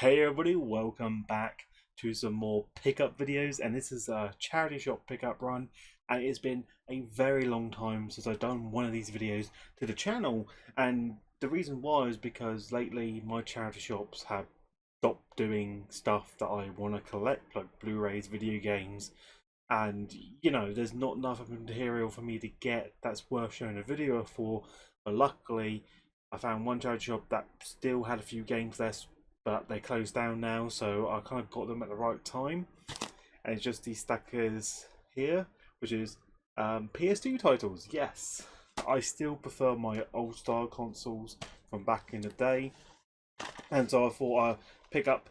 Hey everybody, welcome back to some more pickup videos, and this is a charity shop pickup run, and it's been a very long time since I've done one of these videos to the channel, and the reason why is because lately my charity shops have stopped doing stuff that I want to collect, like Blu-rays, video games, and there's not enough material for me to get that's worth showing a video for, but luckily I found one charity shop that still had a few games there, but they closed down now, so I kind of got them at the right time. And it's just these stackers here, which is PS2 titles. Yes, I still prefer my old style consoles from back in the day, and so I thought I'd pick up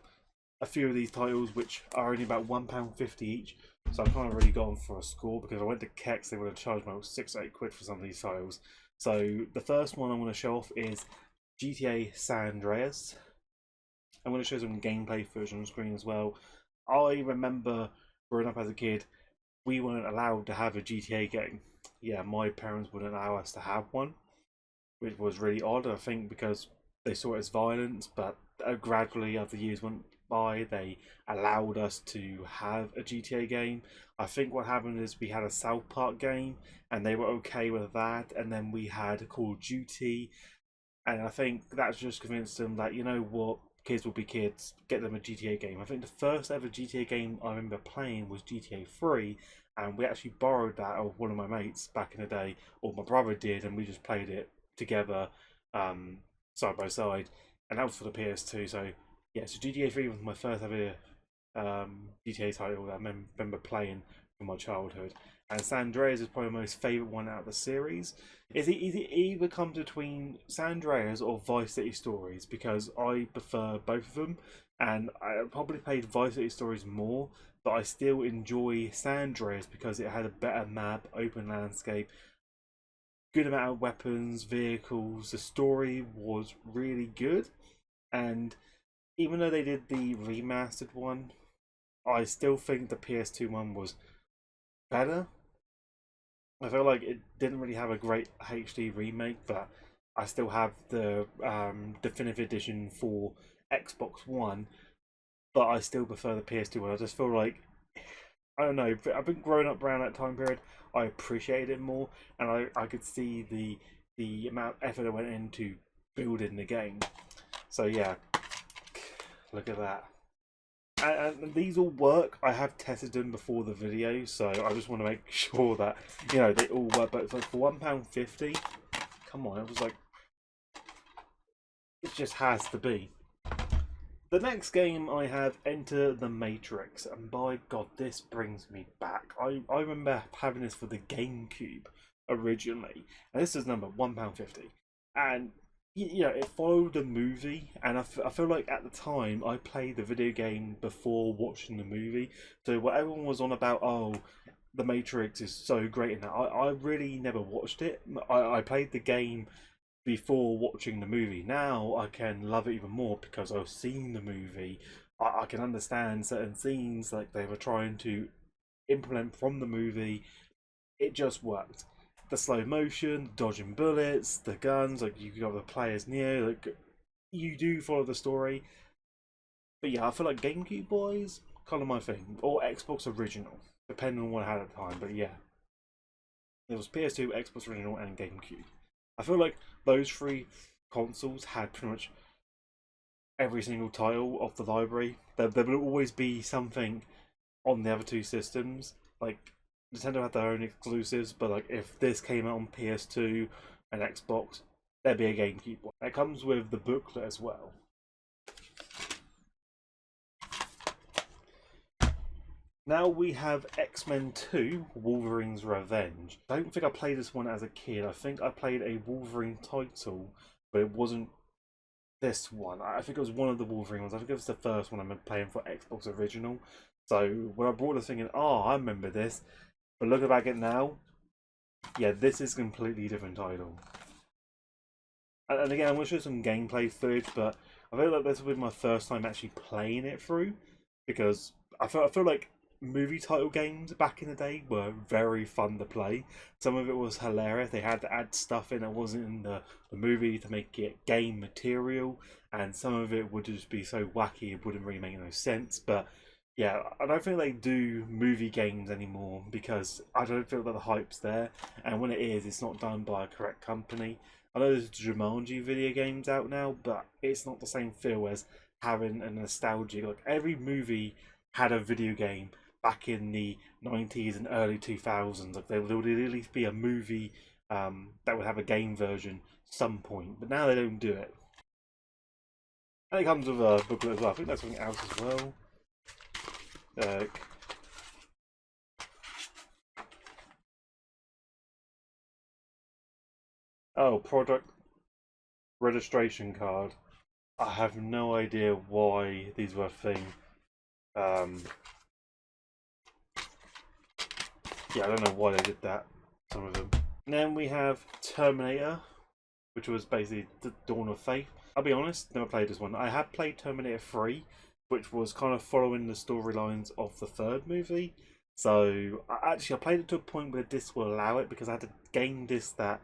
a few of these titles, which are only about £1.50 each. So I kind of really got them for a score, because I went to Kex, they would have charged me about 6 or 8 quid for some of these titles. So the first one I want to show off is GTA San Andreas. I'm going to show some gameplay footage on screen as well. I remember growing up as a kid, we weren't allowed to have a GTA game. Yeah, my parents wouldn't allow us to have one, which was really odd, I think, because they saw it as violence, but gradually as the years went by, they allowed us to have a GTA game. I think what happened is we had a South Park game, and they were okay with that, and then we had Call of Duty, and I think that's just convinced them that, you know what, kids will be kids, get them a GTA game. I think the first ever GTA game I remember playing was GTA 3, and we actually borrowed that of one of my mates back in the day, or my brother did, and we just played it together, side by side, and that was for the PS2. So yeah, so GTA 3 was my first ever GTA title that I remember playing from my childhood. And San Andreas is probably my most favourite one out of the series. It either comes between San Andreas or Vice City Stories, because I prefer both of them, and I probably played Vice City Stories more, but I still enjoy San Andreas because it had a better map, open landscape, good amount of weapons, vehicles. The story was really good, and even though they did the remastered one, I still think the PS2 one was better. I feel like it didn't really have a great HD remake, but I still have the definitive edition for Xbox One, but I still prefer the PS2 one. I just feel like, I don't know, I've been growing up around that time period. I appreciated it more, and I could see the amount of effort that went into building the game. So yeah, look at that. And these all work. I have tested them before the video, so I just want to make sure that they all work. But for £1.50, come on, it was like, it just has to be. The next game I have, Enter the Matrix, and by God, this brings me back. I remember having this for the GameCube originally, and this is number £1.50, and it followed the movie, and I feel like at the time I played the video game before watching the movie. So what everyone was on about, oh, the Matrix is so great, and I really never watched it. I played the game before watching the movie. Now I can love it even more because I've seen the movie. I can understand certain scenes like they were trying to implement from the movie. It just worked. The slow motion, dodging bullets, the guns, like you got the players near, like you do follow the story. But yeah, I feel like GameCube boys, kind of my thing, or Xbox original, depending on what I had at the time. But yeah, there was PS2, Xbox original, and GameCube. I feel like those three consoles had pretty much every single title of the library. There will always be something on the other two systems. Like Nintendo had their own exclusives, but like if this came out on PS2 and Xbox, there'd be a GameCube one. It comes with the booklet as well. Now we have X-Men 2, Wolverine's Revenge. I don't think I played this one as a kid. I think I played a Wolverine title, but it wasn't this one. I think it was one of the Wolverine ones. I think it was the first one I'm playing for Xbox Original. So when I brought this thing in, oh, I remember this. But looking back at it now, yeah, this is a completely different title. And again, I'm going to show some gameplay footage, but I feel like this will be my first time actually playing it through, because I feel like movie title games back in the day were very fun to play. Some of it was hilarious. They had to add stuff in that wasn't in the movie to make it game material, and some of it would just be so wacky it wouldn't really make no sense. But yeah, I don't think they do movie games anymore because I don't feel that the hype's there, and when it is, it's not done by a correct company. I know there's Jumanji video games out now, but it's not the same feel as having a nostalgia. Like every movie had a video game back in the 90s and early 2000s. Like there would at least be a movie that would have a game version some point, but now they don't do it. And it comes with a booklet as well. I think that's something else as well. Oh, product registration card. I have no idea why these were a thing. Yeah, I don't know why they did that. Some of them. And then we have Terminator, which was basically the Dawn of Faith. I'll be honest, never played this one. I have played Terminator 3, which was kind of following the storylines of the third movie. So I played it to a point where this will allow it because I had a game disc that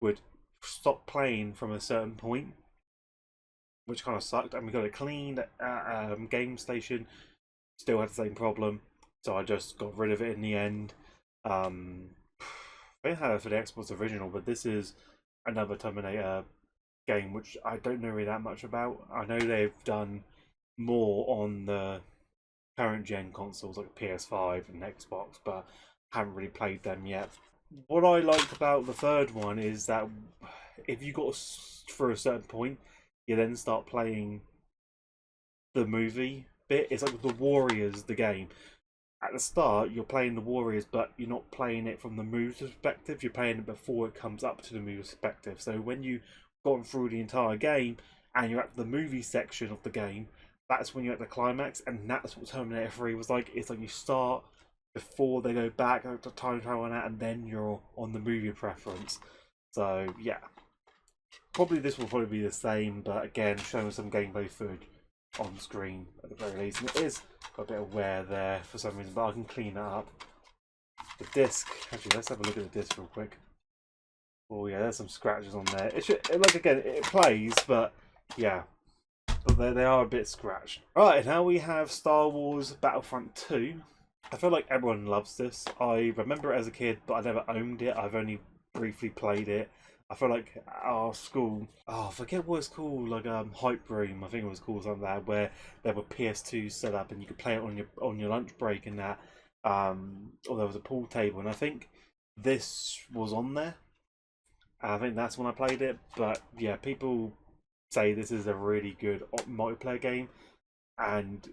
would stop playing from a certain point, which kind of sucked. And we got it cleaned at Game Station, still had the same problem, so I just got rid of it in the end. I didn't have it for the Xbox original, but this is another Terminator game which I don't know really that much about. I know they've done more on the current gen consoles like PS5 and Xbox, but haven't really played them yet. What I liked about the third one is that if you got through a certain point, you then start playing the movie bit. It's like the Warriors, the game. At the start, you're playing the Warriors, but you're not playing it from the movie's perspective. You're playing it before it comes up to the movie's perspective. So when you've gone through the entire game and you're at the movie section of the game, that's when you're at the climax, and that's what Terminator 3 was like. It's like you start before they go back to time travel and that, and then you're on the movie preference. So yeah, probably this will probably be the same, but again, showing some gameplay footage on screen at the very least. And it is got a bit of wear there for some reason, but I can clean that up. The disc, actually, let's have a look at the disc real quick. Oh yeah, there's some scratches on there. It should, like again, it plays, but yeah, but they are a bit scratched. Right, now we have Star Wars Battlefront 2. I feel like everyone loves this. I remember it as a kid, but I never owned it. I've only briefly played it. I feel like our school, I forget what it's called, like Hype Room, I think it was called something like that, where there were PS2s set up and you could play it on your lunch break and that. Or there was a pool table, and I think this was on there. I think that's when I played it. But yeah, people say this is a really good multiplayer game, and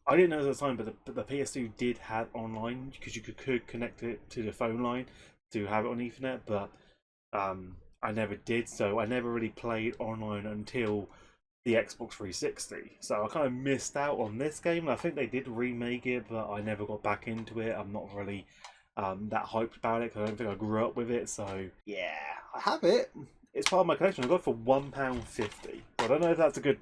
I didn't know at the time, but the PS2 did have online because you could connect it to the phone line to have it on Ethernet, but I never did, so I never really played online until the Xbox 360. So I kind of missed out on this game. I think they did remake it, but I never got back into it. I'm not really that hyped about it because I don't think I grew up with it. So yeah, I have it. It's part of my collection. I got it for £1.50. I don't know if that's a good.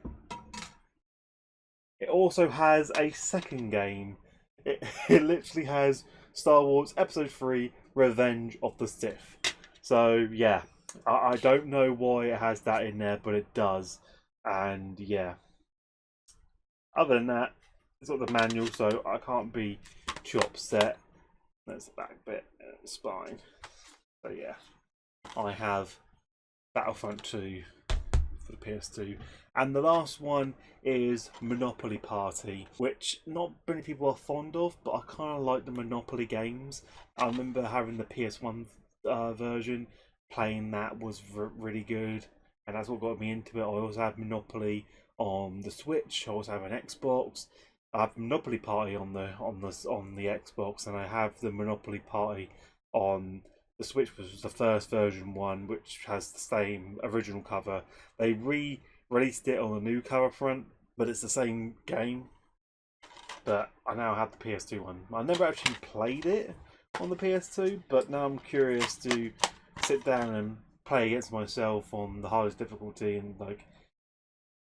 It also has a second game. It literally has Star Wars Episode 3: Revenge of the Sith. So yeah, I don't know why it has that in there, but it does. And yeah, other than that, it's got the manual, so I can't be too upset. That's the back bit, the spine. So yeah, I have Battlefront 2 for the PS2. And the last one is Monopoly Party, which not many people are fond of, but I kind of like the Monopoly games. I remember having the PS1 version, playing that was really good, and that's what got me into it. I also have Monopoly on the Switch. I also have an Xbox. I have Monopoly Party on the Xbox, and I have the Monopoly Party on the Switch, which was the first version one, which has the same original cover. They re-released it on a new cover front, but it's the same game. But I now have the PS2 one. I never actually played it on the PS2, but now I'm curious to sit down and play against myself on the hardest difficulty and like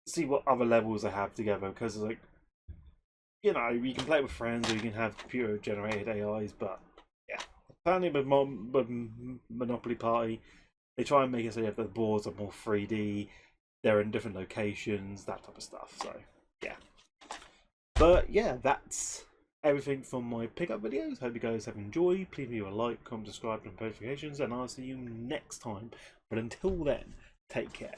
see what other levels I have together, because like you know, you can play it with friends or you can have computer generated AIs, but yeah. Apparently with Monopoly Party, they try and make it so the boards are more 3D, they're in different locations, that type of stuff. So yeah. But yeah, that's everything from my pickup videos. Hope you guys have enjoyed. Please leave a like, comment, subscribe, and notifications, and I'll see you next time. But until then, take care.